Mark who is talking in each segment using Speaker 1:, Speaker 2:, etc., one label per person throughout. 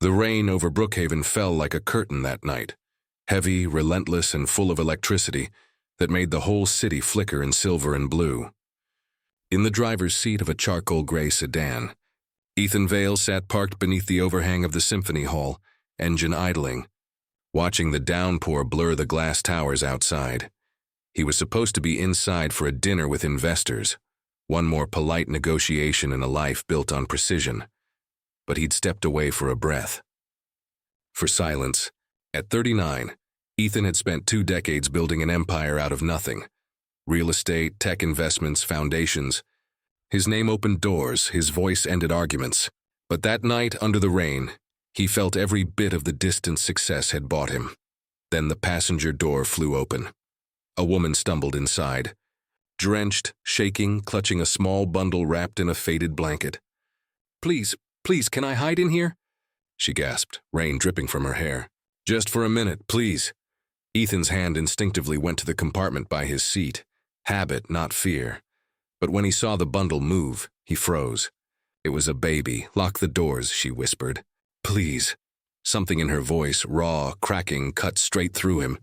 Speaker 1: The rain over Brookhaven fell like a curtain that night, heavy, relentless, and full of electricity that made the whole city flicker in silver and blue. In the driver's seat of a charcoal gray sedan, Ethan Vale sat parked beneath the overhang of the Symphony Hall, engine idling, watching the downpour blur the glass towers outside. He was supposed to be inside for a dinner with investors, one more polite negotiation in a life built on precision. But he'd stepped away for a breath. For silence. At 39, Ethan had spent 2 decades building an empire out of nothing. Real estate, tech investments, foundations. His name opened doors, his voice ended arguments. But that night, under the rain, he felt every bit of the distant success had bought him. Then the passenger door flew open. A woman stumbled inside, drenched, shaking, clutching a small bundle wrapped in a faded blanket. "Please, please, can I hide in here?" she gasped, rain dripping from her hair. "Just for a minute, please." Ethan's hand instinctively went to the compartment by his seat. Habit, not fear. But when he saw the bundle move, he froze. It was a baby. "Lock the doors," she whispered. "Please." Something in her voice, raw, cracking, cut straight through him.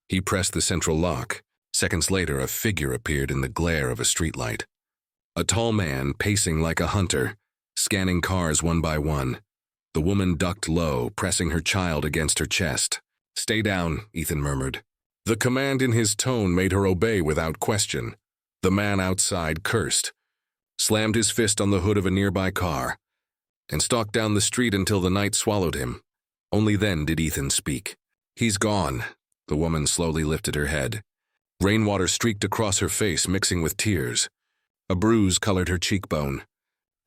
Speaker 1: He pressed the central lock. Seconds later, a figure appeared in the glare of a streetlight. A tall man, pacing like a hunter, scanning cars one by one. The woman ducked low, pressing her child against her chest. "Stay down," Ethan murmured. The command in his tone made her obey without question. The man outside cursed, slammed his fist on the hood of a nearby car, and stalked down the street until the night swallowed him. Only then did Ethan speak. "He's gone." The woman slowly lifted her head. Rainwater streaked across her face, mixing with tears. A bruise colored her cheekbone.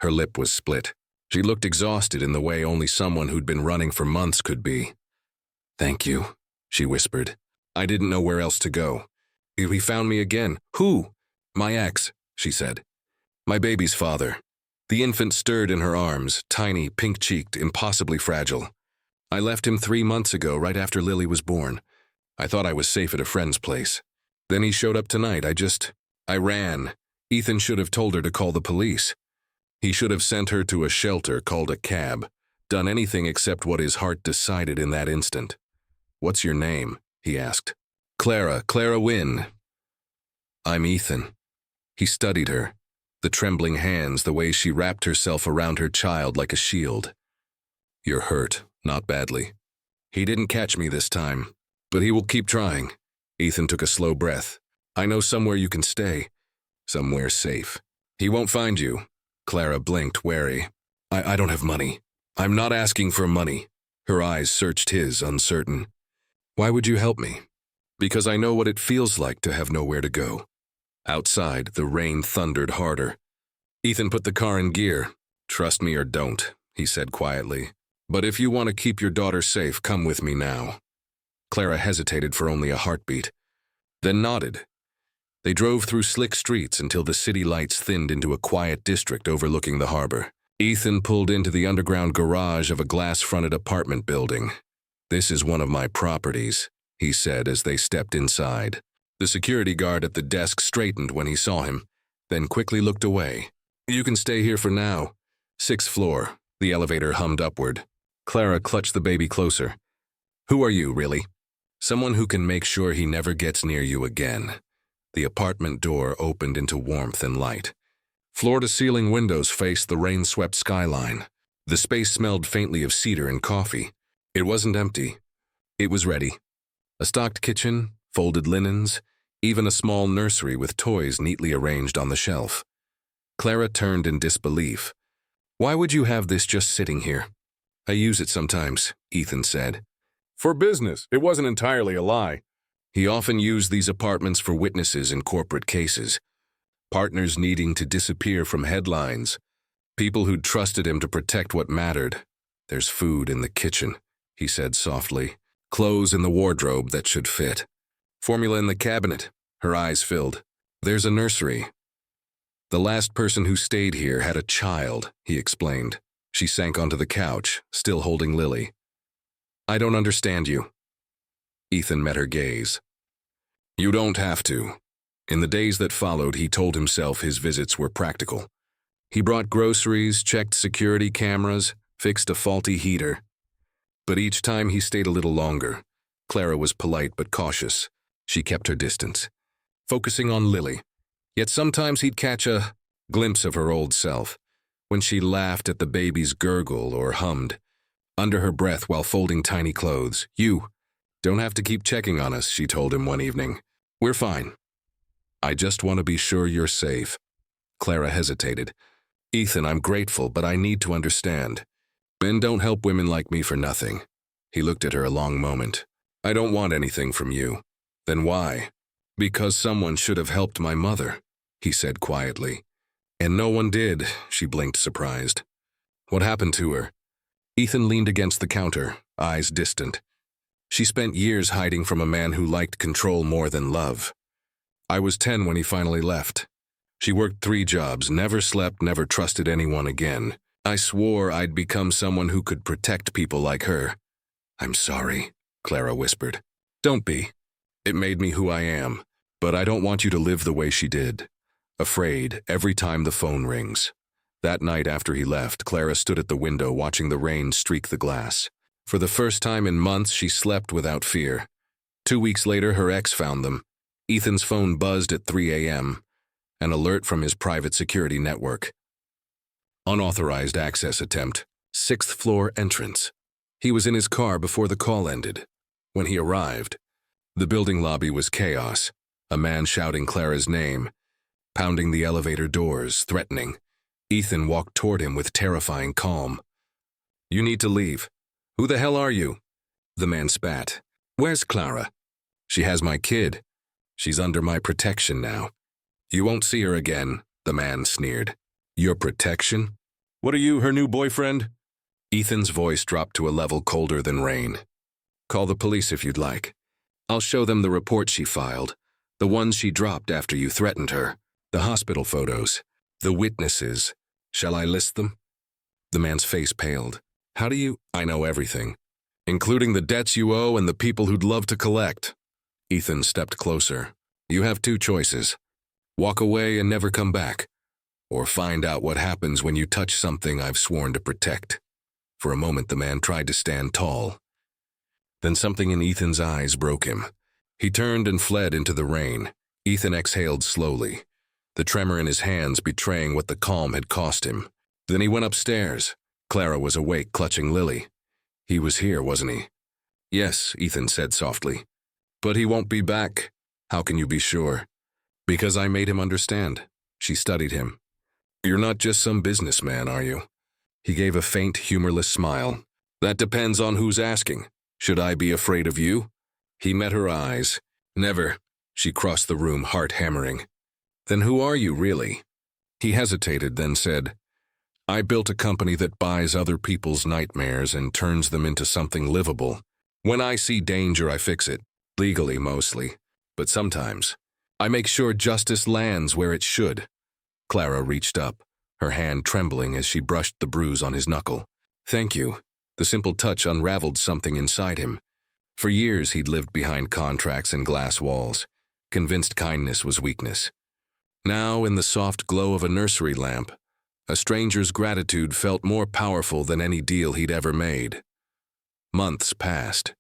Speaker 1: Her lip was split. She looked exhausted in the way only someone who'd been running for months could be. "Thank you," she whispered. "I didn't know where else to go. He found me again." "Who?" "My ex," she said. "My baby's father." The infant stirred in her arms, tiny, pink-cheeked, impossibly fragile. "I left him 3 months ago, right after Lily was born. I thought I was safe at a friend's place. Then he showed up tonight. I ran. Ethan should have told her to call the police. He should have sent her to a shelter, called a cab, done anything except what his heart decided in that instant." "What's your name?" he asked. Clara Wynne." "I'm Ethan." He studied her, the trembling hands, the way she wrapped herself around her child like a shield. "You're hurt, not badly. He didn't catch me this time, but he will keep trying." Ethan took a slow breath. "I know somewhere you can stay, somewhere safe." "He won't find you." Clara blinked, wary. I don't have money. I'm not asking for money." Her eyes searched his, uncertain. "Why would you help me?" "Because I know what it feels like to have nowhere to go." Outside, the rain thundered harder. Ethan put the car in gear. "Trust me or don't," he said quietly. "But if you want to keep your daughter safe, come with me now." Clara hesitated for only a heartbeat, then nodded. They drove through slick streets until the city lights thinned into a quiet district overlooking the harbor. Ethan pulled into the underground garage of a glass-fronted apartment building. "This is one of my properties," he said as they stepped inside. The security guard at the desk straightened when he saw him, then quickly looked away. "You can stay here for now." 6th floor. The elevator hummed upward. Clara clutched the baby closer. "Who are you, really?" "Someone who can make sure he never gets near you again." The apartment door opened into warmth and light. Floor-to-ceiling windows faced the rain-swept skyline. The space smelled faintly of cedar and coffee. It wasn't empty. It was ready. A stocked kitchen, folded linens, even a small nursery with toys neatly arranged on the shelf. Clara turned in disbelief. "Why would you have this just sitting here?" "I use it sometimes," Ethan said. "For business." It wasn't entirely a lie. He often used these apartments for witnesses in corporate cases. Partners needing to disappear from headlines. People who'd trusted him to protect what mattered. "There's food in the kitchen," he said softly. "Clothes in the wardrobe that should fit. Formula in the cabinet." Her eyes filled. "There's a nursery." "The last person who stayed here had a child," he explained. She sank onto the couch, still holding Lily. "I don't understand you." Ethan met her gaze. "You don't have to." In the days that followed, he told himself his visits were practical. He brought groceries, checked security cameras, fixed a faulty heater. But each time he stayed a little longer. Clara was polite but cautious. She kept her distance, focusing on Lily. Yet sometimes he'd catch a glimpse of her old self, when she laughed at the baby's gurgle or hummed under her breath while folding tiny clothes. "You don't have to keep checking on us," she told him one evening. "We're fine. I just want to be sure you're safe." Clara hesitated. "Ethan, I'm grateful, but I need to understand. Men don't help women like me for nothing." He looked at her a long moment. "I don't want anything from you." "Then why?" "Because someone should have helped my mother," he said quietly. "And no one did," she blinked, surprised. "What happened to her?" Ethan leaned against the counter, eyes distant. "She spent years hiding from a man who liked control more than love. I was 10 when he finally left. She worked 3 jobs, never slept, never trusted anyone again. I swore I'd become someone who could protect people like her." "I'm sorry," Clara whispered. "Don't be. It made me who I am. But I don't want you to live the way she did. Afraid every time the phone rings." That night after he left, Clara stood at the window watching the rain streak the glass. For the first time in months, she slept without fear. 2 weeks later, her ex found them. Ethan's phone buzzed at 3 a.m., an alert from his private security network. Unauthorized access attempt, 6th floor entrance. He was in his car before the call ended. When he arrived, the building lobby was chaos. A man shouting Clara's name, pounding the elevator doors, threatening. Ethan walked toward him with terrifying calm. "You need to leave." "Who the hell are you?" The man spat. "Where's Clara?" "She has my kid. She's under my protection now." "You won't see her again," the man sneered. "Your protection? What are you, her new boyfriend?" Ethan's voice dropped to a level colder than rain. "Call the police if you'd like. I'll show them the report she filed, the ones she dropped after you threatened her, the hospital photos, the witnesses. Shall I list them?" The man's face paled. "How do you—" "I know everything, including the debts you owe and the people who'd love to collect." Ethan stepped closer. "You have 2 choices. Walk away and never come back, or find out what happens when you touch something I've sworn to protect." For a moment, the man tried to stand tall. Then something in Ethan's eyes broke him. He turned and fled into the rain. Ethan exhaled slowly, the tremor in his hands betraying what the calm had cost him. Then he went upstairs. Clara was awake, clutching Lily. "He was here, wasn't he?" "Yes," Ethan said softly. "But he won't be back." "How can you be sure?" "Because I made him understand." She studied him. "You're not just some businessman, are you?" He gave a faint, humorless smile. "That depends on who's asking. Should I be afraid of you?" He met her eyes. "Never." She crossed the room, heart hammering. "Then who are you, really?" He hesitated, then said, "I built a company that buys other people's nightmares and turns them into something livable. When I see danger, I fix it, legally mostly. But sometimes, I make sure justice lands where it should." Clara reached up, her hand trembling as she brushed the bruise on his knuckle. "Thank you." The simple touch unraveled something inside him. For years he'd lived behind contracts and glass walls, convinced kindness was weakness. Now, in the soft glow of a nursery lamp, a stranger's gratitude felt more powerful than any deal he'd ever made. Months passed.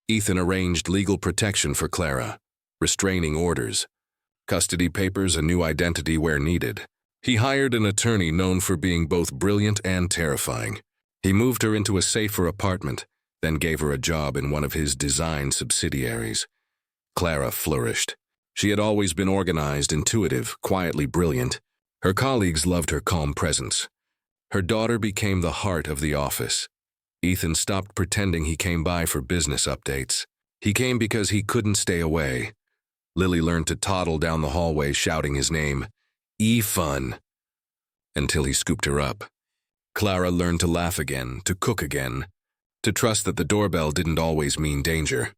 Speaker 1: Ethan arranged legal protection for Clara, restraining orders, custody papers, a new identity where needed. He hired an attorney known for being both brilliant and terrifying. He moved her into a safer apartment, then gave her a job in one of his design subsidiaries. Clara flourished. She had always been organized, intuitive, quietly brilliant. Her colleagues loved her calm presence. Her daughter became the heart of the office. Ethan stopped pretending he came by for business updates. He came because he couldn't stay away. Lily learned to toddle down the hallway shouting his name, "E-Fun," until he scooped her up. Clara learned to laugh again, to cook again, to trust that the doorbell didn't always mean danger.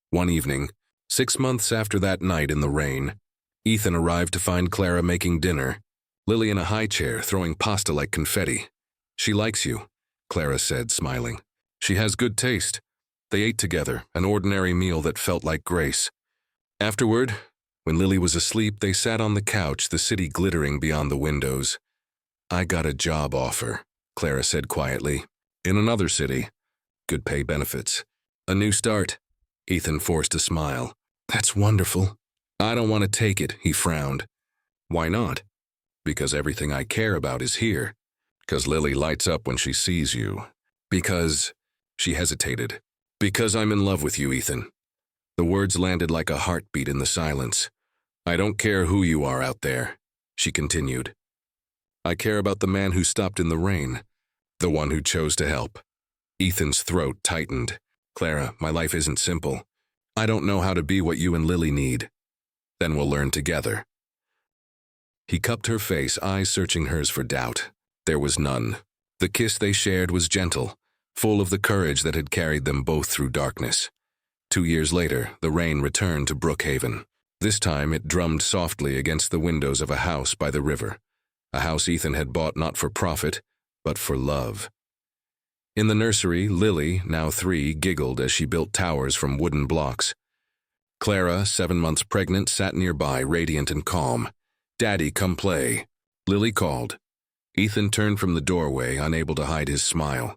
Speaker 1: One evening, 6 months after that night in the rain, Ethan arrived to find Clara making dinner, Lily in a high chair throwing pasta like confetti. "She likes you," Clara said, smiling. "She has good taste." They ate together, an ordinary meal that felt like grace. Afterward, when Lily was asleep, they sat on the couch, the city glittering beyond the windows. "I got a job offer," Clara said quietly, "in another city. good pay benefits. A new start. Ethan forced a smile. That's wonderful. I don't want to take it, he frowned. Why not? Because everything I care about is here. Because Lily lights up when she sees you. Because... She hesitated. Because I'm in love with you, Ethan. The words landed like a heartbeat in the silence. I don't care who you are out there, she continued. I care about the man who stopped in the rain, the one who chose to help. Ethan's throat tightened. Clara, my life isn't simple. I don't know how to be what you and Lily need. Then we'll learn together. He cupped her face, eyes searching hers for doubt. There was none. The kiss they shared was gentle, full of the courage that had carried them both through darkness. 2 years later, the rain returned to Brookhaven. This time it drummed softly against the windows of a house by the river, a house Ethan had bought not for profit, but for love. In the nursery, Lily, now 3, giggled as she built towers from wooden blocks. Clara, 7 months pregnant, sat nearby, radiant and calm. Daddy, come play. Lily called. Ethan turned from the doorway, unable to hide his smile.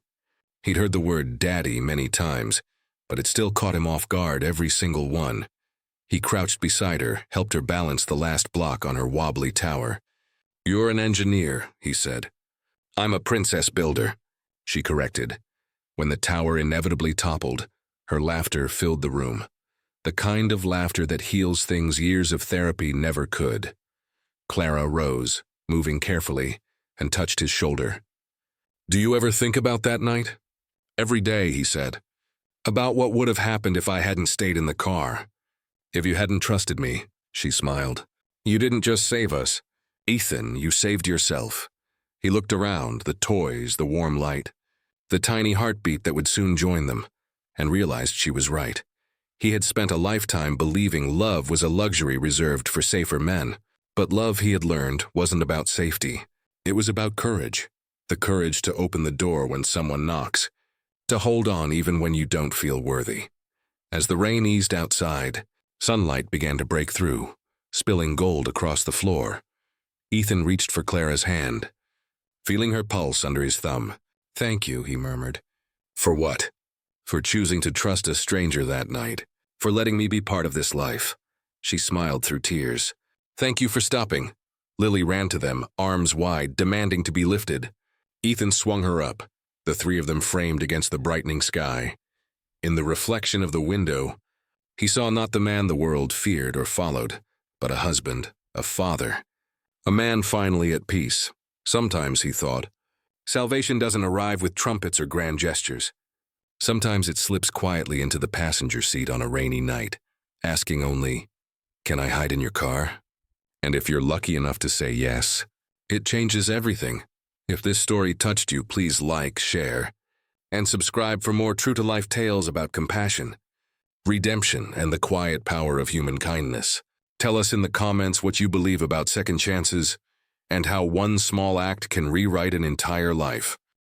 Speaker 1: He'd heard the word daddy many times, but it still caught him off guard every single one. He crouched beside her, helped her balance the last block on her wobbly tower. You're an engineer, he said. I'm a princess builder, she corrected. When the tower inevitably toppled, her laughter filled the room. The kind of laughter that heals things years of therapy never could. Clara rose, moving carefully, and touched his shoulder. Do you ever think about that night? Every day, he said. About what would have happened if I hadn't stayed in the car. If you hadn't trusted me, she smiled. You didn't just save us. Ethan, you saved yourself. He looked around, the toys, the warm light, the tiny heartbeat that would soon join them, and realized she was right. He had spent a lifetime believing love was a luxury reserved for safer men. But love, he had learned, wasn't about safety. It was about courage. The courage to open the door when someone knocks. To hold on even when you don't feel worthy. As the rain eased outside, sunlight began to break through, spilling gold across the floor. Ethan reached for Clara's hand, feeling her pulse under his thumb. Thank you, he murmured. For what? For choosing to trust a stranger that night. For letting me be part of this life. She smiled through tears. Thank you for stopping. Lily ran to them, arms wide, demanding to be lifted. Ethan swung her up, the 3 of them framed against the brightening sky. In the reflection of the window, he saw not the man the world feared or followed, but a husband, a father. A man finally at peace. Sometimes, he thought, salvation doesn't arrive with trumpets or grand gestures. Sometimes it slips quietly into the passenger seat on a rainy night, asking only, "Can I hide in your car?" And if you're lucky enough to say yes, it changes everything. If this story touched you, please like, share, and subscribe for more true-to-life tales about compassion, redemption, and the quiet power of human kindness. Tell us in the comments what you believe about second chances and how one small act can rewrite an entire life.